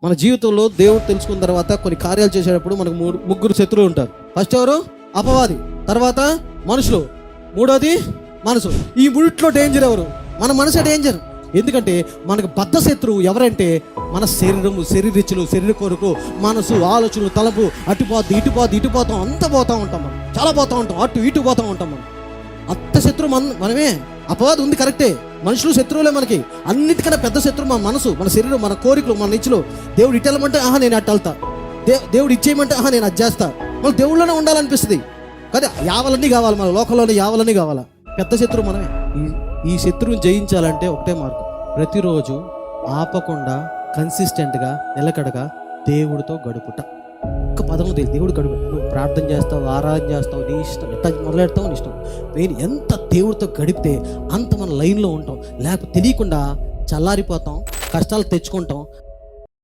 మన జీవితంలో దేవుడు తెలుసుకున్న తర్వాత కొన్ని కార్యాలు చేసేటప్పుడు మనకు ముగ్గురు శత్రువులు ఉంటారు. ఫస్ట్ ఎవరు? అపవాది. తర్వాత మనుషులు. మూడోది మనసు. ఈ మూడిట్లో డేంజర్ ఎవరు? మన మనసే డేంజర్. ఎందుకంటే మనకు బద్ధ శత్రువు ఎవరంటే మన శరీరము, శరీరిచ్చులు, శరీర కొరకు, మనసు, ఆలోచనలు, తలపు, ఇటుపోతాం, అంతా పోతూ ఉంటాం. మనం చాలా పోతూ ఉంటాం, ఇటు పోతూ ఉంటాం. మనం అంత శత్రువు మనమే. అపవాది ఉంది కరెక్టే, మనుషులు శత్రువులే మనకి. అన్నిటికన్నా పెద్ద శత్రువు మన మనసు, మన శరీరం, మన కోరికలు, మన ఇచ్చులు. దేవుడు ఇట్టెళ్ళమంటే నేను అట్టు వెళ్తా, దేవుడు ఇచ్చేయమంటే నేను అది చేస్తా. మనం దేవుళ్ళలోనే ఉండాలనిపిస్తుంది కదా. యావలన్నీ కావాలి, మన లోకంలోనే యావలన్నీ కావాలా. పెద్ద శత్రువు మనమే. ఈ శత్రువుని జయించాలంటే ఒకటే మార్గం, ప్రతిరోజు ఆపకుండా కన్సిస్టెంట్గా నిలకడగా దేవుడితో గడుపుట. ఒక్క పదము తెలియదు, దేవుడు గడుపు. నువ్వు ప్రార్థన చేస్తావు, ఆరాధన చేస్తావు, నీ ఇష్టం, ఎట్లా మొదలెడతావు నీ ఇష్టం. నేను ఎంత దేవుడితో గడిపితే అంత మన లైన్లో ఉంటాం. లేకపోతే తెలియకుండా చల్లారిపోతాం, కష్టాలు తెచ్చుకుంటాం.